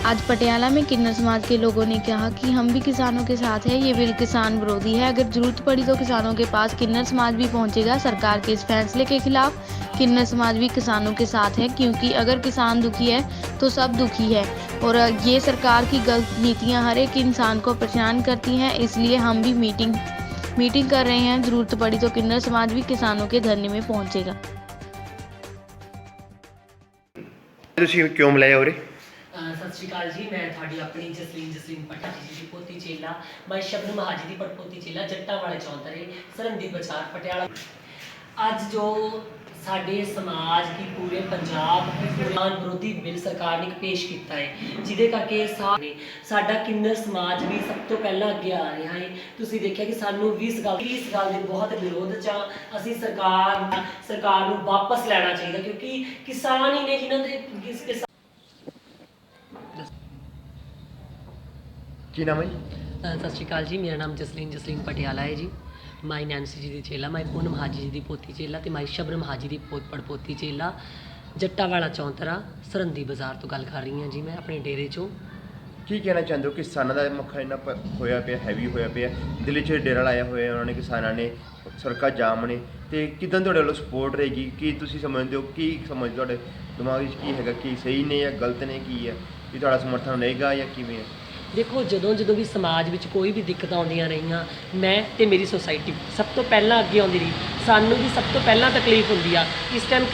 आज पटियाला में किन्नर समाज के लोगों ने कहा कि हम भी किसानों के साथ हैं। ये बिल किसान विरोधी है। अगर जरूरत पड़ी तो किसानों के पास किन्नर समाज भी पहुंचेगा। सरकार के इस फैसले के खिलाफ किन्नर समाज भी किसानों के साथ है, क्योंकि अगर किसान दुखी है तो सब दुखी है और ये सरकार की गलत नीतियां हर एक इंसान को परेशान करती हैं। इसलिए हम भी मीटिंग कर रहे हैं। जरूरत पड़ी तो किन्नर समाज भी किसानों के धरने में पहुंचेगा। ਤੁਸੀਂ ਕਿਉਂ ਮਿਲਾਇਆ ਉਰੇ? सत श्रीकाल जी, मैं थोड़ी अपनी जसलीन भट्टा जी की पोती चेला, मैं शबनम हाजी की पोती चेला, जट्टा वाले चौंतरे सरहदी बाजार पटियाला। अज जो साडे समाज की पूरे पंजाब किसान विरोधी बिल सरकार ने पेश किया है, जिहदे करके साडा किन्नर समाज भी सब तो पहला अगे आ रहा है। तुसीं देखिया कि सानू भी इस गल दे बहुत विरोध च असीं सरकार नूं वापस लैना चाहिए, क्योंकि किसान ही ने जिन्हां दे ਕੀ ਨਾਮ ਹੈ ਜੀ? सत श्रीकाल जी, मेरा नाम जसलीन पटियाला है जी। माई नैन्सी जी की चेला, माई पूनम हाजी जी की पोती चेला ते माई शबनम हाजी की पड़पोती चेला, जट्टा वाला चौंतरा सरहदी बाजार तो गल कर रही हाँ जी। मैं अपने डेरे चों ਕੀ ਕਹਿਣਾ ਚਾਹੁੰਦੇ ਹੋ? ਕਿਸਾਨਾਂ ਦਾ ਮੱਖਾ ਇੰਨਾ ਹੋਇਆ ਪਿਆ, ਹੈਵੀ ਹੋਇਆ ਪਿਆ, ਦਿੱਲੀ 'ਚ ਡੇਰਾ ਲਾਇਆ ਹੋਇਆ ਉਹਨਾਂ ਨੇ, ਕਿਸਾਨਾਂ ਨੇ, ਸੜਕਾਂ ਜਾਮ ਨੇ, ਅਤੇ ਕਿੱਦਾਂ ਤੁਹਾਡੇ ਵੱਲੋਂ ਸਪੋਰਟ ਰਹੇਗੀ? ਕੀ ਤੁਸੀਂ ਸਮਝਦੇ ਹੋ, ਕੀ ਸਮਝਦੇ ਤੁਹਾਡੇ ਦਿਮਾਗ ਵਿੱਚ ਕੀ ਹੈਗਾ, ਕੀ ਸਹੀ ਨੇ ਜਾਂ ਗਲਤ ਨੇ, ਕੀ ਹੈ, ਕੀ ਤੁਹਾਡਾ ਸਮਰਥਨ ਰਹੇਗਾ ਜਾਂ ਕਿਵੇਂ ਹੈ? देखो, ਜਦੋਂ भी समाज में कोई भी दिक्कत आउंदियां रहियां, मैं ते मेरी सोसाइटी सब तो पहला अगे आउंदी रही। सानू भी सब तो पहला तकलीफ हुंदी आ। इस टाइम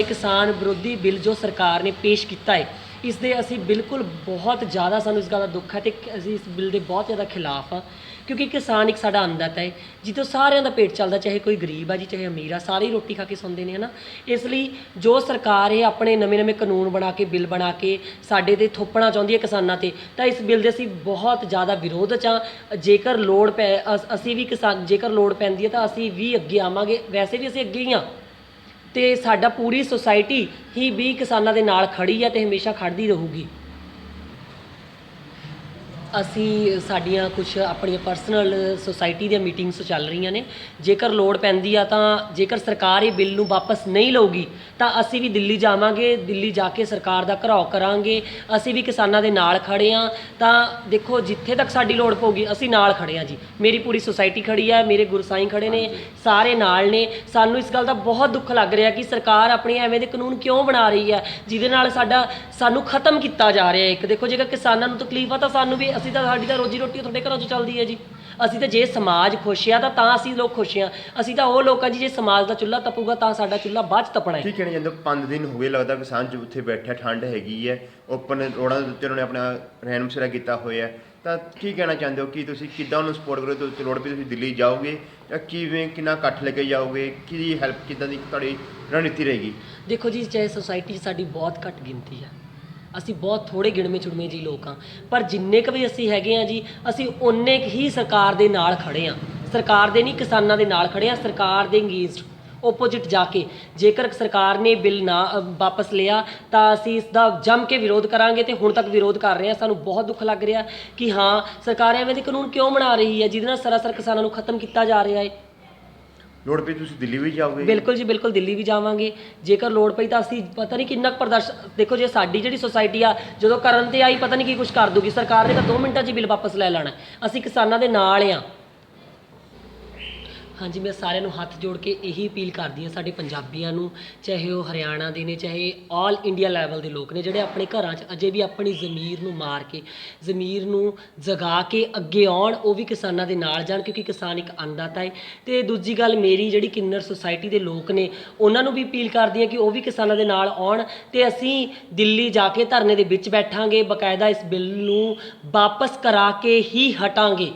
किसान विरोधी बिल जो सरकार ने पेश किया है, इस दे असी बिल्कुल बहुत ज़्यादा सानू इस गल का दुख है, तो असी इस बिल के बहुत ज़्यादा खिलाफ हाँ, क्योंकि किसान एक साडा अन्नदाता है, जितों सारिਆਂ ਦਾ पेट चलता, चाहे कोई गरीब है जी, चाहे अमीर है, सारे ही रोटी खा के सौंदे ने, है ना। इसलिए जो सरकार है अपने नवे कानून बना के, बिल बना के साडे ते थोपना चाहती है किसानों ते, तो इस बिल के असी बहुत ज़्यादा विरोध च जेकर लोड़ पै असी भी किसान जेकर लोड़ पैंदी है तो असी भी अगे आवांगे। वैसे भी असी अगे ही हाँ, तो साडा पूरी सोसाइटी ही भी किसानों के नाल खड़ी है तो हमेशा खड़दी रहूगी। असी साड़ियाँ कुछ अपन परसनल सोसाइटी दी मीटिंग्स चल रही ने, जेकर लोड़ पैंदी आ तां जेकर सरकार ये बिल नूं वापस नहीं लऊगी तो असी भी दिल्ली जावांगे, दिल्ली जाके सरकार दा घराव करांगे। असी भी किसानां दे नाल खड़े हाँ। तां देखो, जिथे तक साडी लोड़ पऊगी असी नाल खड़े हाँ जी। मेरी पूरी सोसाइटी खड़ी है, मेरे गुरसाई खड़े ने, सारे नाल ने। सानू इस गल दा बहुत दुख लग रहा कि सरकार अपने एवें दे कानून क्यों बना रही है, जिहदे नाल सानू खत्म किया जा रहा है। एक देखो, जेकर किसानां नूं तकलीफ आ तां सानू भी असी तो साडी रोजी रोटी तुहाडे घरों चलती है जी। असी तो जे समाज खुश आ तां असी लोग खुश हाँ। असी तो वो लोग जी, जे समाज का चुल्हा तपूगा तां साडा चुल्हा बाद च तपना है। ਕੀ ਕਹਿਣਾ ਚਾਹੁੰਦੇ ਹੋ? 5 ਦਿਨ ਹੋ ਗਏ ਲੱਗਦਾ ਕਿਸਾਨ ਜੋ ਉੱਥੇ ਬੈਠਾ, ਠੰਡ ਹੈਗੀ ਹੈ, ਓਪਨ ਰੋਡਾਂ ਦੇ ਉੱਤੇ ਉਹਨਾਂ ਨੇ ਆਪਣਾ ਰਹਿਣ ਬਸੇਰਾ ਕੀਤਾ ਹੋਇਆ, ਤਾਂ ਕੀ ਕਹਿਣਾ ਚਾਹੁੰਦੇ ਹੋ ਕਿ ਤੁਸੀਂ ਕਿੱਦਾਂ ਉਹਨੂੰ ਸਪੋਰਟ ਕਰੋ? ਤੇ ਲੋੜ ਪਈ ਤੁਸੀਂ ਦਿੱਲੀ ਜਾਓਗੇ ਜਾਂ ਕਿਵੇਂ, ਕਿੰਨਾ ਇਕੱਠ ਲੈ ਕੇ ਜਾਓਗੇ, ਕੀ ਹੈਲਪ, ਕਿੱਦਾਂ ਦੀ ਤੁਹਾਡੀ ਰਣਨੀਤੀ ਰਹੇਗੀ? देखो जी, चाहे सोसाइटी साडी बहुत घट गिनती है, ਅਸੀਂ ਬਹੁਤ ਥੋੜੇ ਗਿਣਵੇਂ ਚੁਣਵੇਂ ਜੀ ਲੋਕ ਹਾਂ, ਪਰ ਜਿੰਨੇ ਕੁ ਵੀ ਅਸੀਂ ਹੈਗੇ ਹਾਂ ਜੀ, ਅਸੀਂ ਉਨੇ ਕੁ ਹੀ ਸਰਕਾਰ ਦੇ ਨਾਲ ਖੜੇ ਹਾਂ। ਸਰਕਾਰ ਦੇ ਨਹੀਂ, ਕਿਸਾਨਾਂ ਦੇ ਨਾਲ ਖੜੇ ਹਾਂ। ਸਰਕਾਰ ਦੇ ਅਗੇਂਸਟ ओपोजिट जाके जेकर सरकार ने बिल ना वापस लिया तो असी इसका जम के विरोध करांगे, तो हुण तक विरोध कर रहे हैं। सानू बहुत दुख लग रहा कि हाँ, सरकार एवें दे कानून क्यों बना रही है जिहदे नाल सरासर किसानों को खत्म किया जा रहा है। ਲੋੜ ਪਈ ਤੁਸੀਂ ਦਿੱਲੀ ਵੀ ਜਾਓਗੇ? बिल्कुल जी, बिल्कुल दिल्ली भी जावांगे। जेकर लोड़ पई तो असी पता नहीं किन्ना प्रदर्शन, देखो जे साडी जिहड़ी सोसाइटी आ जदों करन ते आई, पता नहीं की कुछ कर दूगी सरकार ने, तो 2 मिनटां 'ਚ बिल वापस ले लैणा। असी किसानां दे नाल हाँ। हाँ जी, मैं सारिਆਂ ਨੂੰ हथ जोड़ के यही अपील करदी हाँ साडे पंजाबियां नूं, चाहे वो हरियाणा दे ने, चाहे ऑल इंडिया लैवल के लोग ने, जिहड़े अपने घरां 'च अजे भी अपनी ज़मीर नूं मार के, ज़मीर नूं जगा के अगे आउण, वो भी किसानां दे नाल जाण, क्योंकि किसान एक अन्नदाता है। तो दूजी गल, मेरी जिहड़ी किन्नर सोसाइटी के लोग ने, उन्हां नूं भी अपील करदी हाँ कि वो भी किसानां दे नाल आउण, ते असीं दिल्ली जाके धरने दे विच बैठांगे, बकायदा इस बिल नूं वापस करा के ही हटांगे।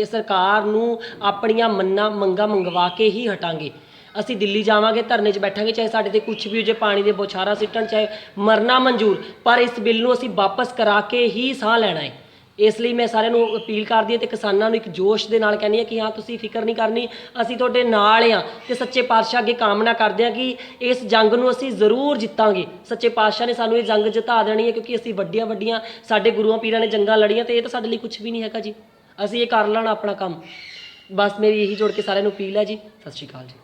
सरकार नूं अपनियां मंगां मंगवा के ही हटांगे। असी दिल्ली जावांगे, धरने 'ਚ बैठांगे, चाहे साडे ते कुछ भी हो जाए, पानी दे बौछारा सिੱਟਣ, चाहे मरना मंजूर, पर इस बिल नूं असी वापस करा के ही साह लैणा है। इसलिए मैं सारिਆਂ ਨੂੰ अपील करदी ਹਾਂ, ਤੇ ਕਿਸਾਨਾਂ ਨੂੰ एक जोश ਦੇ ਨਾਲ ਕਹਿੰਦੀ ਹਾਂ कि हाँ, ਤੁਸੀਂ ਫਿਕਰ नहीं करनी, ਅਸੀਂ ਤੁਹਾਡੇ ਨਾਲ ਹਾਂ। ਤੇ ਸੱਚੇ ਪਾਤਸ਼ਾਹ ਅੱਗੇ ਕਾਮਨਾ ਕਰਦੇ ਹਾਂ कि इस जंग ਨੂੰ ਅਸੀਂ ਜ਼ਰੂਰ ਜਿੱਤਾਂਗੇ। ਸੱਚੇ ਪਾਤਸ਼ਾਹ ਨੇ ਸਾਨੂੰ ਇਹ ਜੰਗ ਜਿਤਾ ਦੇਣੀ ਹੈ, ਕਿਉਂਕਿ ਅਸੀਂ ਵੱਡੀਆਂ ਸਾਡੇ ਗੁਰੂਆਂ ਪੀਰਾਂ ਨੇ ਜੰਗਾਂ ਲੜੀਆਂ, ਤੇ ਇਹ ਤਾਂ ਸਾਡੇ ਲਈ ਕੁਝ ਵੀ ਨਹੀਂ ਹੈਗਾ ਜੀ। ਅਸੀਂ ਇਹ ਕਰ ਲੈਣਾ ਆਪਣਾ ਕੰਮ। ਬਸ ਮੇਰੀ ਇਹੀ ਜੋੜ ਕੇ ਸਾਰਿਆਂ ਨੂੰ अपील है जी। सत श्री अकाल जी।